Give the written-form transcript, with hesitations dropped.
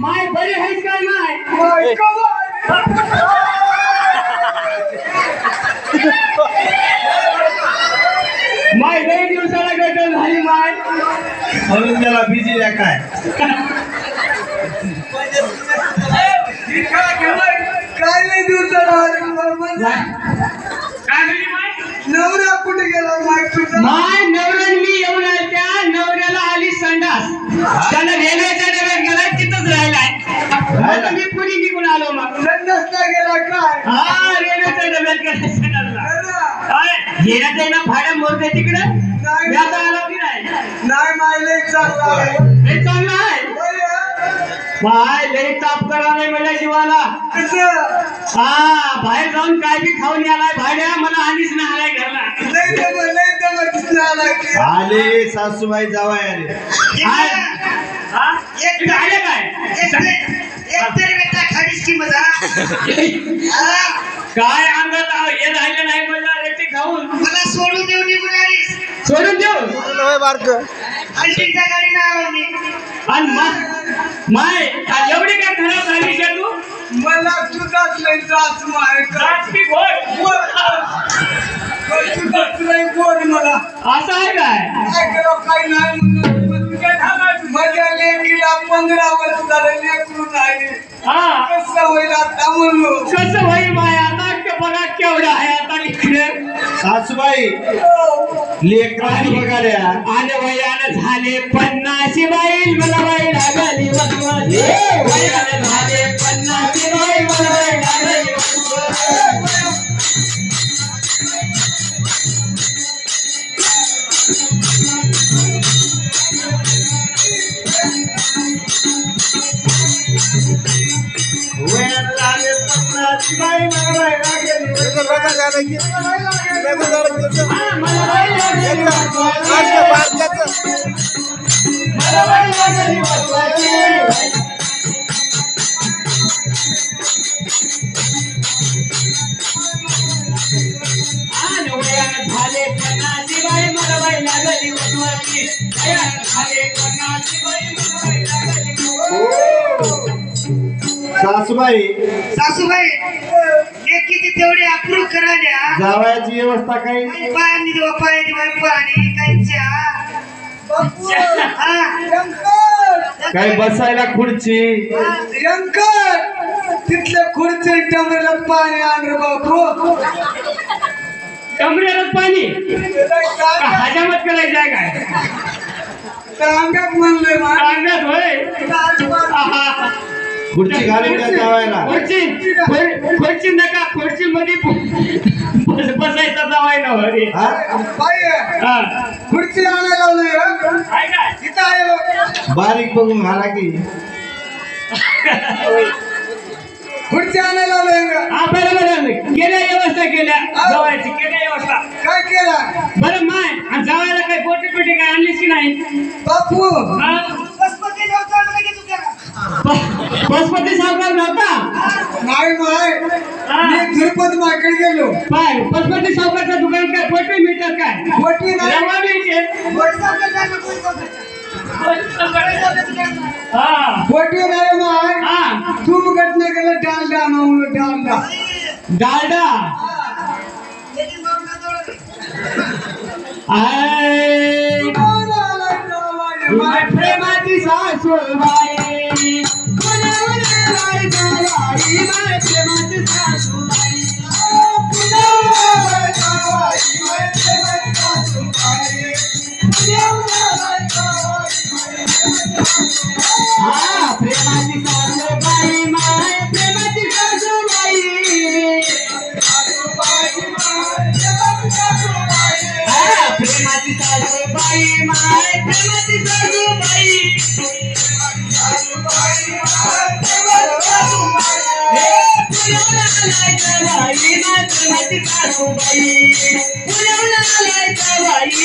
माय बरी आहेस काय माय माय लई दिवसाला गटल झाली माय म्हणून त्याला बिजी काय काय नाही दिवसाला काय झाली माय नवरा कुठे गेला माय तुझा माय नवऱ्याने मी येऊन आले त्या नवऱ्याला आली संडास त्याला रेल्वेच्या डब्यात गेला तिथंच राहिलाय आता मी पुढे निघून आलो मग संडासला गेला काय हा रेल्वेच्या डब्यात गेला संडासला काय घेण्यात आहे ना भाड्या मोरते तिकडे मी आता आलो की नाही माय लय चांगला आहे हे चांगलं आहे माय लई ताप करा नाही माझ्या जीवाला कसं हा बाहेर जाऊन काय बी खाऊन यालाय भाड्या मला आणीच नाही आलाय घरला लय दिसला आले सासूबाई जावाय आले एक आले काय अंगात हे राहिलं नाही मला रेती खाऊन मला सोडून देऊ निघून आलीस सोडून देऊ बारक हल्टीच्या गाडीनं आलो मी आणि माय एवढी काय खराब झाली का तू मला तुझाच लय त्रास माय रात्री तुझाच लय बोल मला असं आहे काय काय नाही माझ्या लेकीला 15 वर्ष झालं लेकरू नाही हा कसं होईल आता म्हणलो कसं होईल माय आता बघा केवढा आहे आता लिखणे सासूबाई लेकरांनी बघाल्या आले वयानं झाले 50 बाईल मला बाई लागली वसवली वयानं झाले 50 बाईल मला बाई लागली वसवली सासूबाई सासूबाई लेकीची तेवढी अप्रूव करायला जावयाची व्यवस्था काही पाणी देवा पाणी बाई पाणी काही चहा काही बसायला खुर्ची यंकर तिथल्या खुर्ची टमरेला पाणी आण रे बापू कमरेला पाणी हजामत करायचं आहे काय अंगात म्हणलंय अंगात होय खुर्ची घालून द्या जावायला खुर्ची नका खुर्ची मध्ये बसायचा जावाय ना अरे खुर्ची आणायला लावलंय इथं आहे बारीक बघून घाला की खुर्ची आणायला लावलंय हा बरोबर केल्या व्यवस्था केल्या जावायची केल्या व्यवस्था काय केला बरं माय आणि जावायला काही पोटी पिटी काय आणलीस की नाही बापू पशुपती सावकार नव्हता नाही माय मी तिरुपती मार्केट गेलो पाय पशुपती सावकारचं दुकान काय पोटी मिळतात काय पोटी नाही रवा मिळते पोटी नाही माय तू घटने गेलं डालडा म्हणून डालडा डालडा प्रेमाची सासूबाई प्रेमाची सासू सासूबाई पुण्याहून आलाय जावाई